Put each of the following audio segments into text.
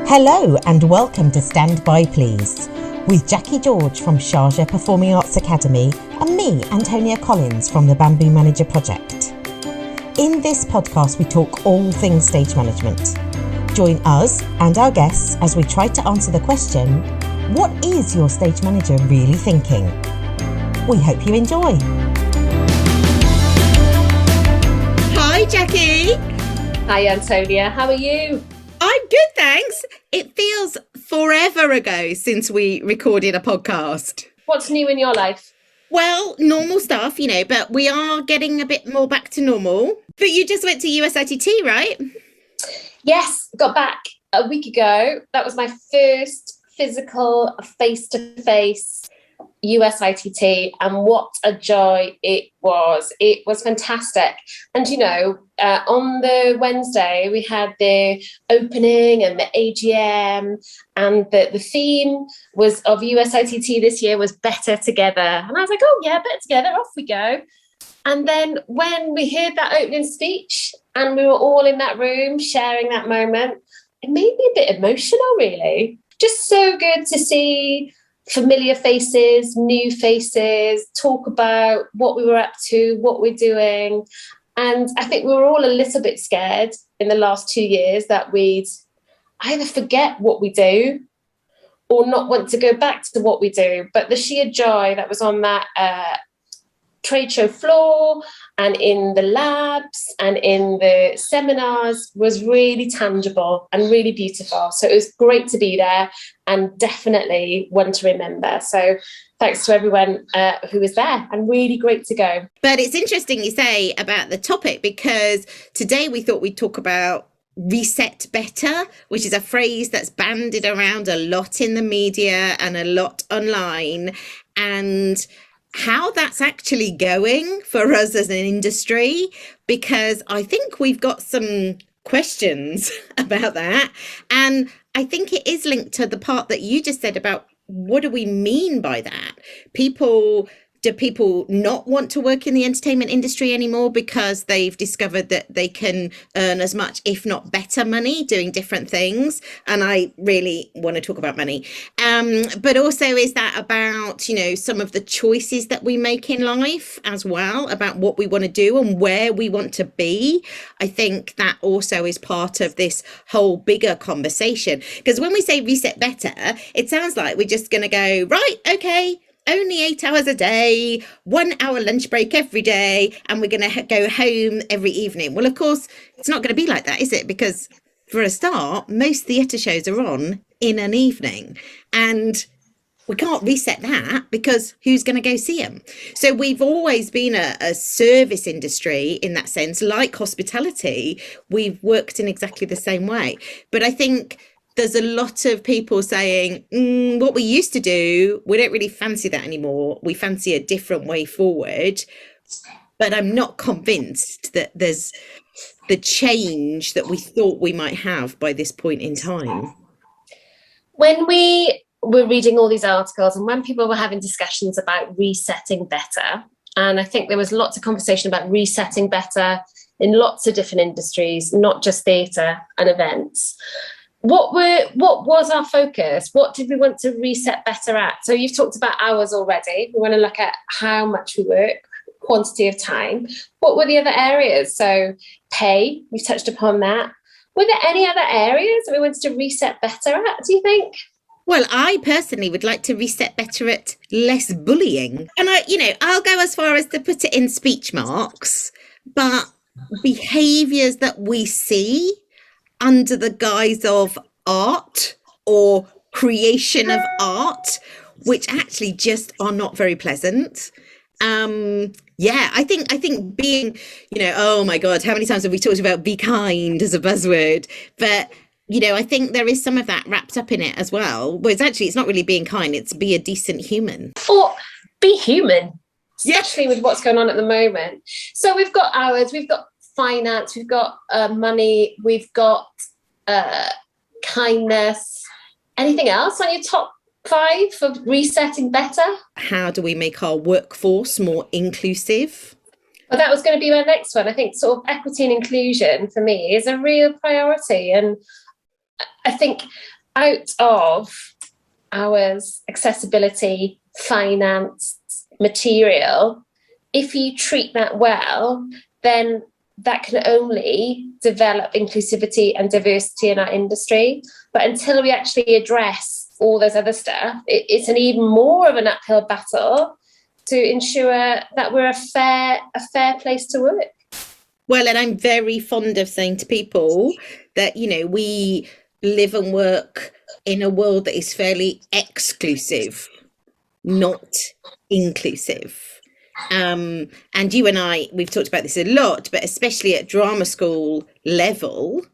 Hello and welcome to Stand By Please with Jackie George from Sharjah Performing Arts Academy and me, Antonia Collins from the Bamboo Manager Project. In this podcast we talk all things stage management. Join us and our guests as we try to answer the question, what is your stage manager really thinking? We hope you enjoy. Hi Jackie. Hi Antonia, how are you? I'm good, thanks. It feels forever ago since we recorded a podcast. What's new in your life? Well, normal stuff, but we are getting a bit more back to normal. But you just went to USITT, right? Yes, got back a week ago. That was my first physical face-to-face USITT, and what a joy it was. It was fantastic. And on the Wednesday we had the opening and the AGM, and the theme was of USITT this year was better together, and I was like, oh yeah, better together, off we go. And then when we heard that opening speech and we were all in that room sharing that moment, it made me a bit emotional, really. Just so good to see familiar faces, new faces, talk about what we were up to, what we're doing. And I think we were all a little bit scared in the last 2 years that we'd either forget what we do or not want to go back to what we do. But the sheer joy that was on that trade show floor and in the labs and in the seminars was really tangible and really beautiful. So it was great to be there and definitely one to remember. So thanks to everyone who was there, and really great to go. But it's interesting you say about the topic, because today we thought we'd talk about reset better, which is a phrase that's bandied around a lot in the media and a lot online, and how that's actually going for us as an industry, because I think we've got some questions about that. And I think it is linked to the part that you just said about what do we mean by that? Do people not want to work in the entertainment industry anymore because they've discovered that they can earn as much, if not better money doing different things? And I really want to talk about money. But also, is that about, some of the choices that we make in life as well, about what we want to do and where we want to be? I think that also is part of this whole bigger conversation. Because when we say reset better, it sounds like we're just going to go, right, okay, only 8 hours a day, 1 hour lunch break every day, and we're going to go home every evening. Well, of course, it's not going to be like that, is it? Because for a start, most theatre shows are on in an evening, and we can't reset that because who's going to go see them? So we've always been a service industry in that sense, like hospitality. We've worked in exactly the same way. But I think there's a lot of people saying, what we used to do, we don't really fancy that anymore. We fancy a different way forward. But I'm not convinced that there's the change that we thought we might have by this point in time. When we were reading all these articles and when people were having discussions about resetting better, and I think there was lots of conversation about resetting better in lots of different industries, not just theatre and events. What was our focus? What did we want to reset better at? So you've talked about hours already. We want to look at how much we work, quantity of time. What were the other areas? So pay, we've touched upon that. Were there any other areas that we wanted to reset better at, do you think? Well, I personally would like to reset better at less bullying. And I'll go as far as to put it in speech marks, but behaviours that we see under the guise of art or creation of art, which actually just are not very pleasant. I think being, oh my God, how many times have we talked about be kind as a buzzword? But, I think there is some of that wrapped up in it as well. Whereas actually it's not really being kind, it's be a decent human. Or be human, especially with what's going on at the moment. So we've got hours, we've got finance, we've got money, we've got kindness. Anything else on your top 5 for resetting better? How do we make our workforce more inclusive? Well, that was going to be my next one. I think sort of equity and inclusion for me is a real priority. And I think out of hours, accessibility, finance, material, if you treat that well, then that can only develop inclusivity and diversity in our industry. But until we actually address all those other stuff, it's an even more of an uphill battle to ensure that we're a fair place to work. Well, and I'm very fond of saying to people that, we live and work in a world that is fairly exclusive, not inclusive. And you and I, we've talked about this a lot, but especially at drama school level,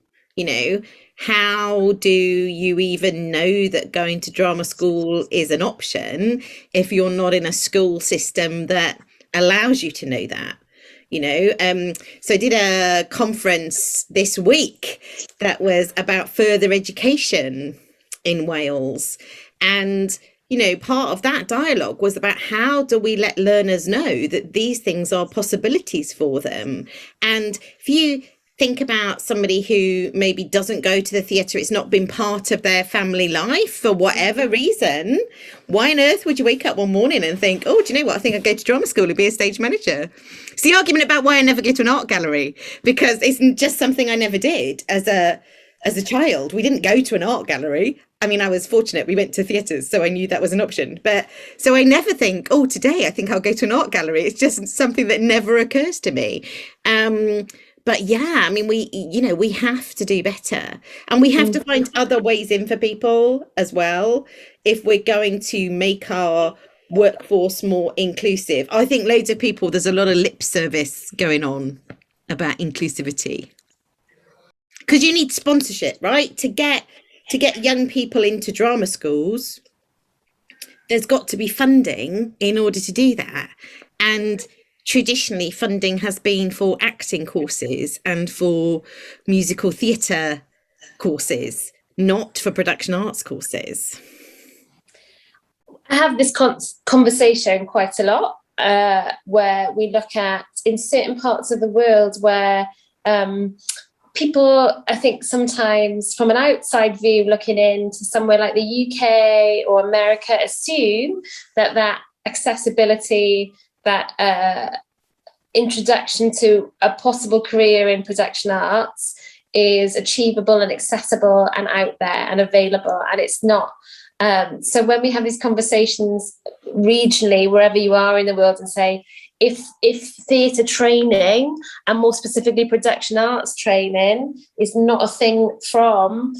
how do you even know that going to drama school is an option if you're not in a school system that allows you to know that? So I did a conference this week that was about further education in Wales. And, part of that dialogue was about how do we let learners know that these things are possibilities for them? And if you think about somebody who maybe doesn't go to the theatre, it's not been part of their family life for whatever reason, why on earth would you wake up one morning and think, oh, do you know what, I think I'd go to drama school and be a stage manager? It's the argument about why I never go to an art gallery, because it's just something I never did as a child. We didn't go to an art gallery. I mean, I was fortunate. We went to theatres, so I knew that was an option. But so I never think, oh, today I think I'll go to an art gallery. It's just something that never occurs to me. But yeah, I mean, we have to do better, and we have to find other ways in for people as well if we're going to make our workforce more inclusive. I think loads of people, there's a lot of lip service going on about inclusivity, because you need sponsorship, right? To get young people into drama schools, there's got to be funding in order to do that. And traditionally, funding has been for acting courses and for musical theatre courses, not for production arts courses. I have this conversation quite a lot, where we look at, in certain parts of the world where people, I think sometimes from an outside view looking into somewhere like the UK or America, assume that accessibility, that introduction to a possible career in production arts is achievable and accessible and out there and available, and it's not. So when we have these conversations regionally, wherever you are in the world, and say, if theatre training, and more specifically production arts training, is not a thing from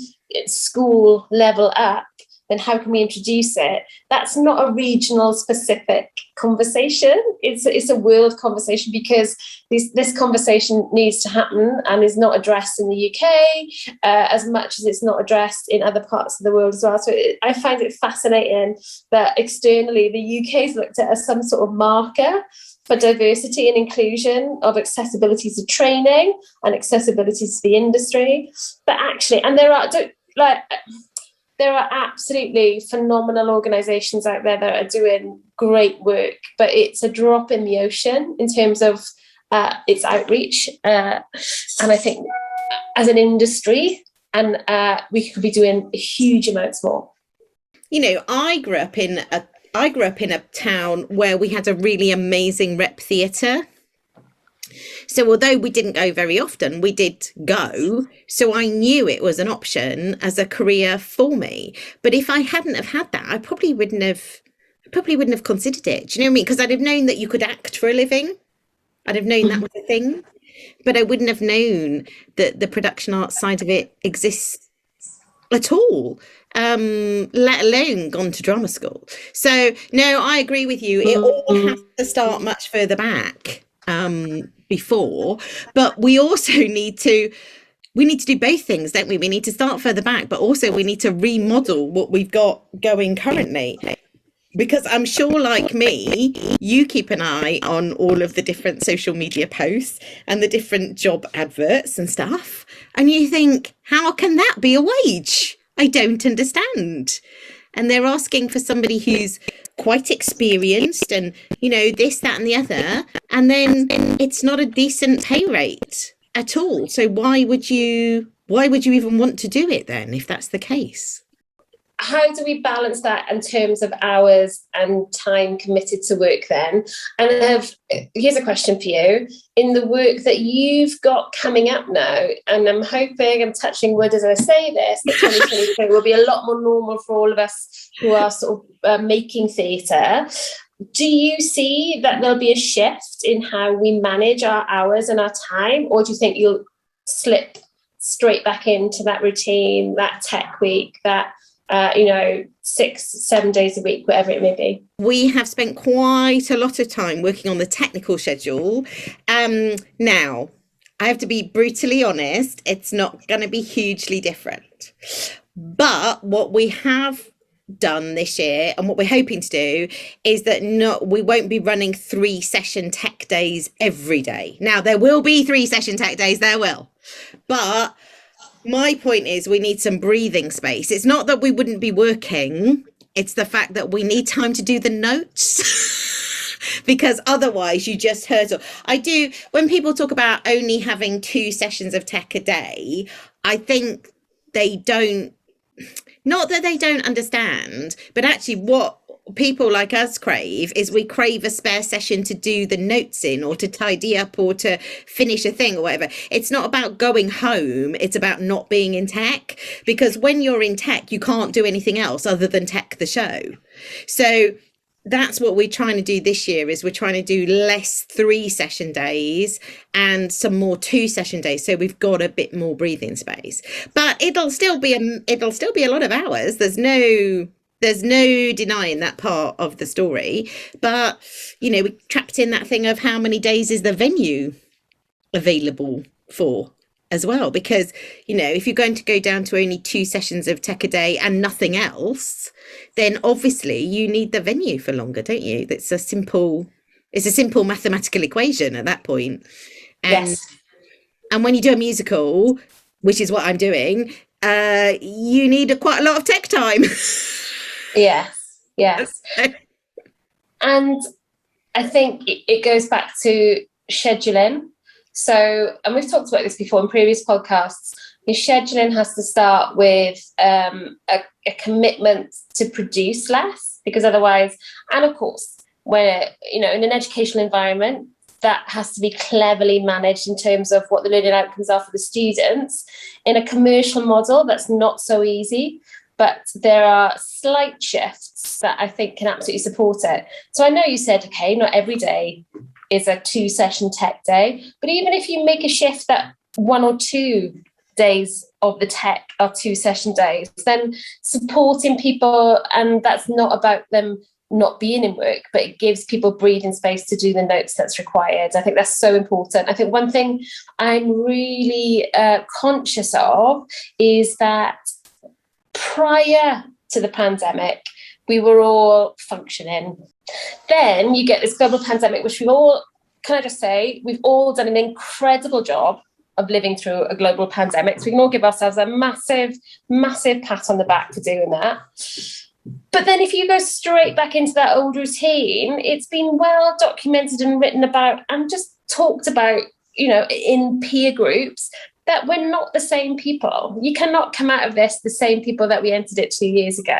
school level up, then how can we introduce it? That's not a regional specific conversation. It's a world conversation, because this conversation needs to happen and is not addressed in the UK as much as it's not addressed in other parts of the world as well. So I find it fascinating that externally the UK is looked at as some sort of marker for diversity and inclusion of accessibility to training and accessibility to the industry. But actually, and there are absolutely phenomenal organisations out there that are doing great work, but it's a drop in the ocean in terms of its outreach. And I think as an industry, and we could be doing huge amounts more. I grew up in a town where we had a really amazing rep theatre. So although we didn't go very often, we did go. So I knew it was an option as a career for me. But if I hadn't have had that, I probably wouldn't have considered it. Do you know what I mean? Because I'd have known that you could act for a living. I'd have known that was a thing. But I wouldn't have known that the production arts side of it exists at all, let alone gone to drama school. So no, I agree with you. It all has to start much further back before, but we also need to do both things, don't we? We need to start further back, but also we need to remodel what we've got going currently. Because I'm sure, like me, you keep an eye on all of the different social media posts and the different job adverts and stuff. And you think, how can that be a wage? I don't understand. And they're asking for somebody who's quite experienced and, this, that and the other. And then it's not a decent pay rate at all. So why would you even want to do it then, if that's the case? how do we balance that in terms of hours and time committed to work then? And here's a question for you. In the work that you've got coming up now, and I'm hoping, I'm touching wood as I say this, that 2023 will be a lot more normal for all of us who are sort of making theatre. Do you see that there'll be a shift in how we manage our hours and our time, or do you think you'll slip straight back into that routine, that tech week, that 6-7 days a week, whatever it may be? We have spent quite a lot of time working on the technical schedule. Now, I have to be brutally honest, it's not going to be hugely different. But what we have done this year and what we're hoping to do is that we won't be running 3 session tech days every day. Now, there will be 3 session tech days, there will. But my point is we need some breathing space. It's not that we wouldn't be working, it's the fact that we need time to do the notes. Because otherwise you just hurdle. When people talk about only having 2 sessions of tech a day, I think they don't, not that they don't understand, but actually what people like us crave is we crave a spare session to do the notes in, or to tidy up, or to finish a thing, or whatever. It's not about going home, it's about not being in tech, because when you're in tech you can't do anything else other than tech the show. So that's what we're trying to do this year, is we're trying to do less 3 session days and some more 2 session days, so we've got a bit more breathing space. But it'll still be a lot of hours. There's no denying that part of the story. But we trapped in that thing of how many days is the venue available for as well, because if you're going to go down to only 2 sessions of tech a day and nothing else, then obviously you need the venue for longer, don't you? It's a simple mathematical equation at that point. Yes. And when you do a musical, which is what I'm doing, you need quite a lot of tech time. Yes. And I think it goes back to scheduling. So, and we've talked about this before in previous podcasts, your scheduling has to start with a commitment to produce less, because otherwise, and of course, where, in an educational environment, that has to be cleverly managed in terms of what the learning outcomes are for the students. In a commercial model, that's not so easy, but there are slight shifts that I think can absolutely support it. So I know you said, okay, not every day is a 2 session tech day, but even if you make a shift that 1 or 2 days of the tech are 2 session days, then supporting people, and that's not about them not being in work, but it gives people breathing space to do the notes that's required. I think that's so important. I think one thing I'm really conscious of is that prior to the pandemic, we were all functioning. Then you get this global pandemic, which we've all done an incredible job of living through a global pandemic. So we can all give ourselves a massive, massive pat on the back for doing that. But then if you go straight back into that old routine, it's been well documented and written about and just talked about, in peer groups, that we're not the same people. You cannot come out of this the same people that we entered it 2 years ago.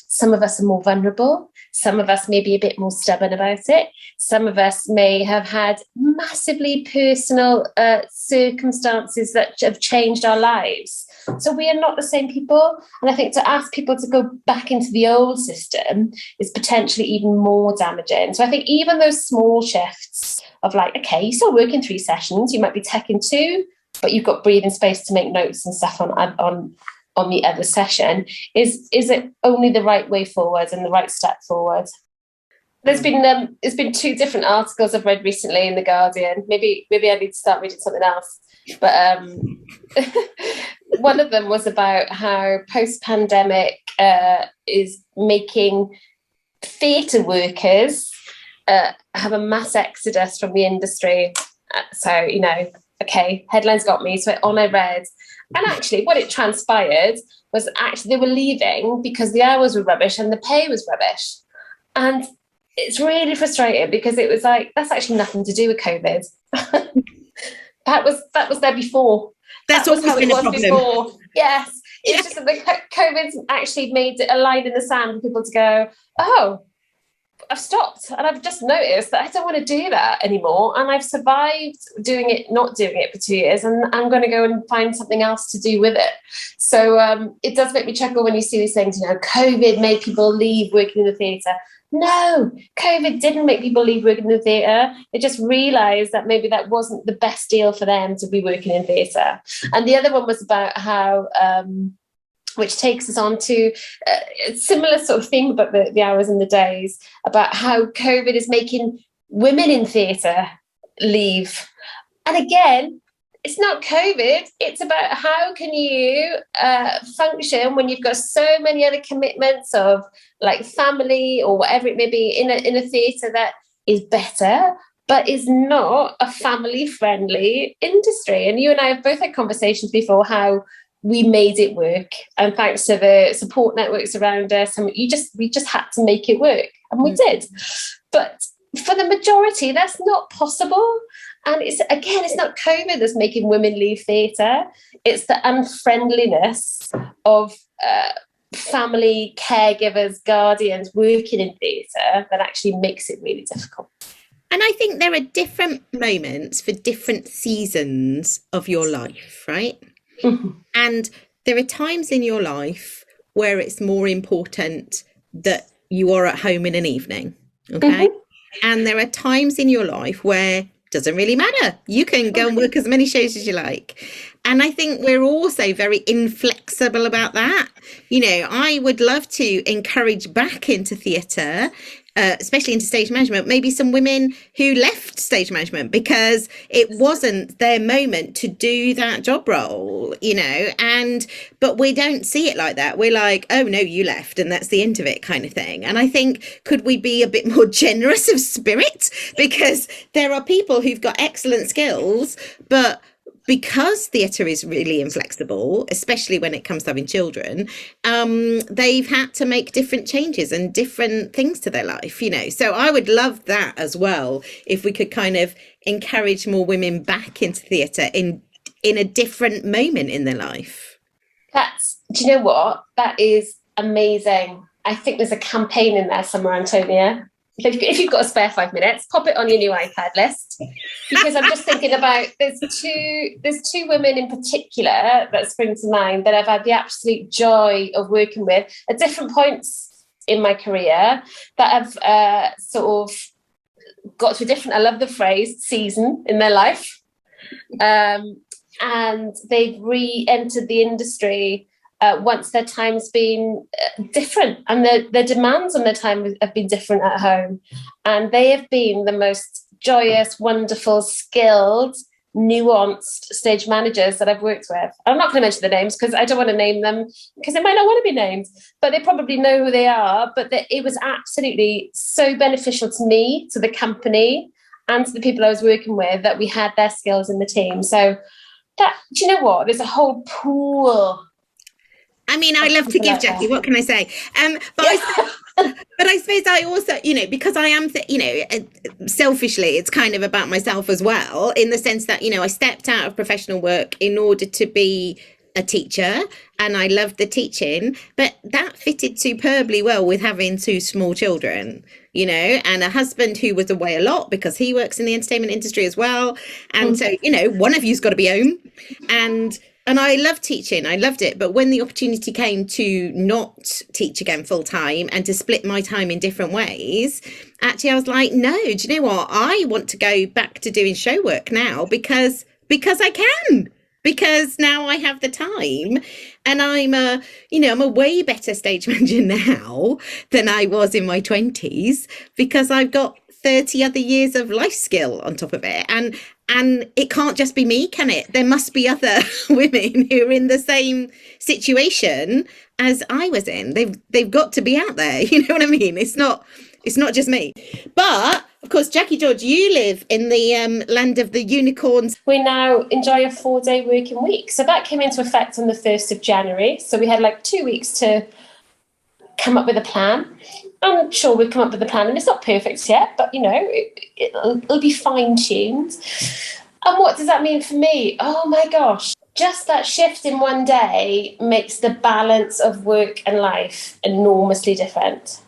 Some of us are more vulnerable. Some of us may be a bit more stubborn about it. Some of us may have had massively personal circumstances that have changed our lives. So we are not the same people. And I think to ask people to go back into the old system is potentially even more damaging. So I think even those small shifts of like, okay, you're still working 3 sessions, you might be teching 2, but you've got breathing space to make notes and stuff on the other session, is it only the right way forward and the right step forward? There's been 2 different articles I've read recently in The Guardian. Maybe I need to start reading something else. But one of them was about how post-pandemic is making theatre workers have a mass exodus from the industry. So, okay, headlines got me. So I read. And actually what it transpired was actually they were leaving because the hours were rubbish and the pay was rubbish. And it's really frustrating because it was like, that's actually nothing to do with COVID. that was there before. That's always been a problem. Before. Yes. It's just that the COVID's actually made it a line in the sand for people to go, oh, I've stopped and I've just noticed that I don't want to do that anymore. And I've survived not doing it for 2 years, and I'm going to go and find something else to do with it. So it does make me chuckle when you see these things, COVID made people leave working in the theatre. No, COVID didn't make people leave working in the theatre. They just realised that maybe that wasn't the best deal for them to be working in theatre. And the other one was about how... which takes us on to a similar sort of theme about the hours and the days, about how COVID is making women in theatre leave. And again, it's not COVID, it's about how can you function when you've got so many other commitments of like family or whatever it may be in a theatre that is better, but is not a family-friendly industry. And you and I have both had conversations before how we made it work, and thanks to the support networks around us, and we just had to make it work, and we did. But for the majority, that's not possible. And it's not COVID that's making women leave theatre. It's the unfriendliness of family, caregivers, guardians working in theatre that actually makes it really difficult. And I think there are different moments for different seasons of your life, right? Mm-hmm. And there are times in your life where it's more important that you are at home in an evening, okay? Mm-hmm. And there are times in your life where it doesn't really matter. You can go and work as many shows as you like. And I think we're also very inflexible about that. I would love to encourage back into theatre, especially into stage management, maybe some women who left stage management because it wasn't their moment to do that job role, but we don't see it like that. We're like, oh no, you left and that's the end of it kind of thing. And I think, could we be a bit more generous of spirit? Because there are people who've got excellent skills, but because theatre is really inflexible, especially when it comes to having children, they've had to make different changes and different things to their life, So I would love that as well, if we could kind of encourage more women back into theatre in a different moment in their life. Do you know what? That is amazing. I think there's a campaign in there somewhere, Antonia. If you've got a spare 5 minutes, pop it on your new iPad list, because I'm just thinking about there's two women in particular that spring to mind that I've had the absolute joy of working with at different points in my career that have sort of got to a different, I love the phrase, season in their life, and they've re-entered the industry once their time's been different, and their demands on their time have been different at home. And they have been the most joyous, wonderful, skilled, nuanced stage managers that I've worked with. I'm not going to mention the names because I don't want to name them because they might not want to be named, but they probably know who they are. But it was absolutely so beneficial to me, to the company, and to the people I was working with that we had their skills in the team. So that, do you know what? There's a whole pool. I mean, I love to give, Jackie. What can I say? But I suppose I also, because I am, selfishly, it's kind of about myself as well, in the sense that, I stepped out of professional work in order to be a teacher, and I loved the teaching, but that fitted superbly well with having 2 small children, and a husband who was away a lot because he works in the entertainment industry as well. And so, one of you's got to be home. And I loved teaching. I loved it. But when the opportunity came to not teach again full time and to split my time in different ways, actually, I was like, no, do you know what? I want to go back to doing show work now because I can. Because now I have the time, and I'm a way better stage manager now than I was in my 20s, because I've got 30 other years of life skill on top of it. And it can't just be me, can it? There must be other women who are in the same situation as I was in. They've got to be out there. You know what I mean? It's not just me. But of course, Jackie George, you live in the land of the unicorns. We now enjoy a 4-day working week. So that came into effect on the 1st of January. So we had like 2 weeks to come up with a plan. I'm sure we've come up with a plan, and it's not perfect yet, but it'll be fine-tuned. And what does that mean for me? Oh my gosh. Just that shift in one day makes the balance of work and life enormously different.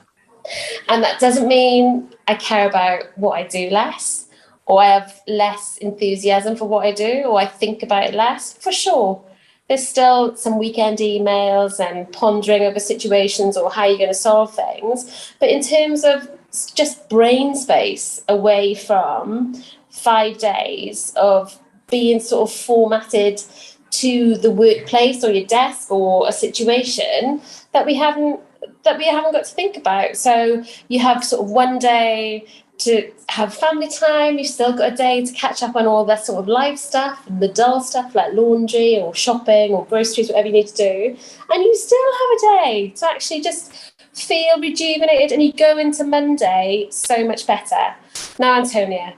And that doesn't mean I care about what I do less, or I have less enthusiasm for what I do, or I think about it less, for sure. There's still some weekend emails and pondering over situations or how you're going to solve things. But in terms of just brain space away from 5 days of being sort of formatted to the workplace or your desk or a situation that we haven't got to think about. So you have sort of one day to have family time, you've still got a day to catch up on all that sort of life stuff and the dull stuff like laundry or shopping or groceries, whatever you need to do. And you still have a day to actually just feel rejuvenated, and you go into Monday so much better. Now, Antonia,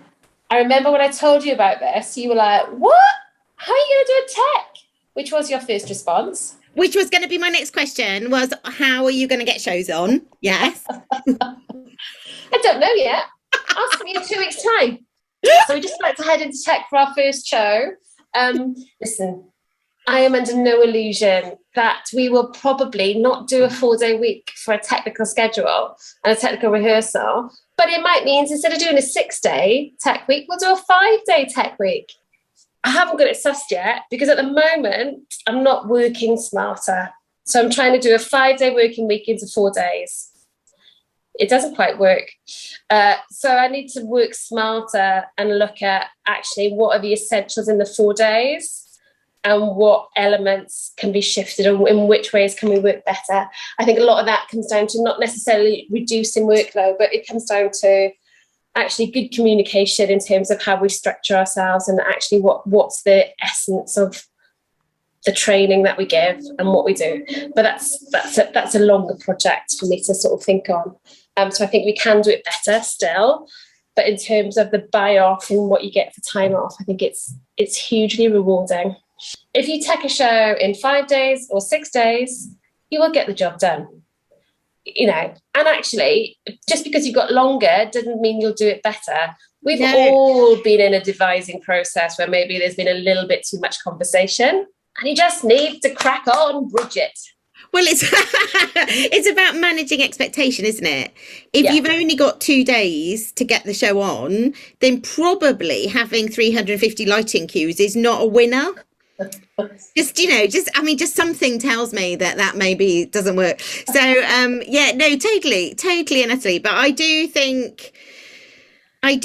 I remember when I told you about this, you were like, what? How are you going to do a tech? Which was your first response? Which was going to be my next question, was how are you going to get shows on? Yes. I don't know yet. Ask me in 2 weeks' time. So we just like to head into tech for our first show. Listen, I am under no illusion that we will probably not do a 4-day week for a technical schedule and a technical rehearsal, but it might mean instead of doing a 6-day tech week, we'll do a 5-day tech week. I haven't got it sussed yet because at the moment I'm not working smarter. So I'm trying to do a 5-day working week into 4 days. It doesn't quite work. So I need to work smarter and look at actually what are the essentials in the 4 days and what elements can be shifted and in which ways can we work better. I think a lot of that comes down to not necessarily reducing workload, but it comes down to actually good communication in terms of how we structure ourselves and actually what's the essence of the training that we give and what we do. But that's a longer project for me to sort of think on. So I think we can do it better still, but in terms of the buy off and what you get for time off, I think it's hugely rewarding. If you take a show in 5 days or 6 days, you will get the job done. You know, and actually, just because you've got longer doesn't mean you'll do it better. We've all been in a devising process where maybe there's been a little bit too much conversation, and you just need to crack on, Bridget. Well, it's about managing expectation, isn't it? If you've only got 2 days to get the show on, then probably having 350 lighting cues is not a winner. Just something tells me that maybe doesn't work. So totally and utterly. But I do think am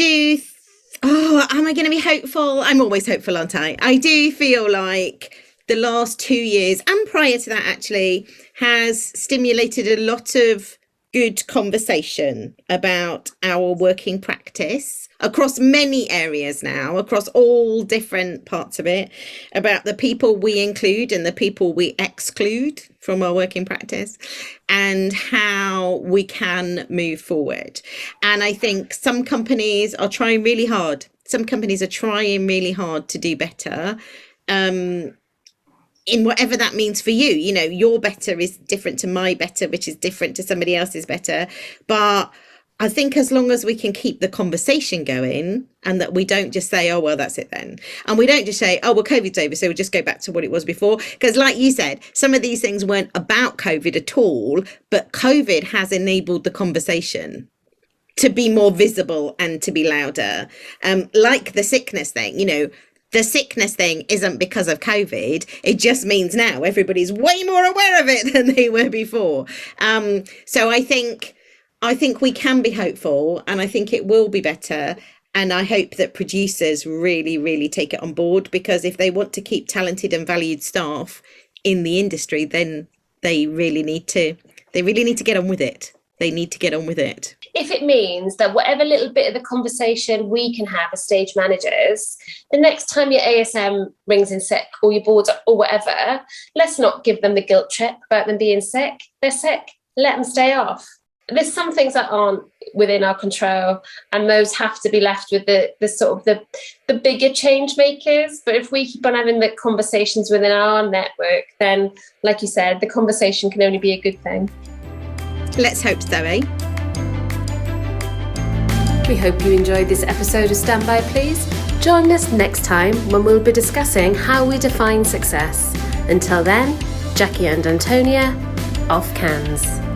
I going to be hopeful? I'm always hopeful, aren't I? I do feel like the last 2 years and prior to that actually has stimulated a lot of good conversation about our working practice across many areas now, across all different parts of it, about the people we include and the people we exclude from our working practice and how we can move forward. And I think some companies are trying really hard. Some companies are trying really hard to do better. In whatever that means for you, you know, your better is different to my better, which is different to somebody else's better. But I think as long as we can keep the conversation going and that we don't just say, oh, well, that's it then. And we don't just say, oh, well, COVID's over, so we'll just go back to what it was before. Because like you said, some of these things weren't about COVID at all, but COVID has enabled the conversation to be more visible and to be louder. Like the sickness thing, you know, the sickness thing isn't because of COVID. It just means now everybody's way more aware of it than they were before. So I think we can be hopeful, and I think it will be better. And I hope that producers really, really take it on board, because if they want to keep talented and valued staff in the industry, then they really need to get on with it. They need to get on with it. If it means that whatever little bit of the conversation we can have as stage managers, the next time your ASM rings in sick or your board or whatever, let's not give them the guilt trip about them being sick. They're sick. Let them stay off. There's some things that aren't within our control, and those have to be left with the sort of the bigger change makers. But if we keep on having the conversations within our network, then, like you said, the conversation can only be a good thing. Let's hope so, eh? We hope you enjoyed this episode of Stand By Please. Join us next time when we'll be discussing how we define success. Until then, Jackie and Antonia, off cans.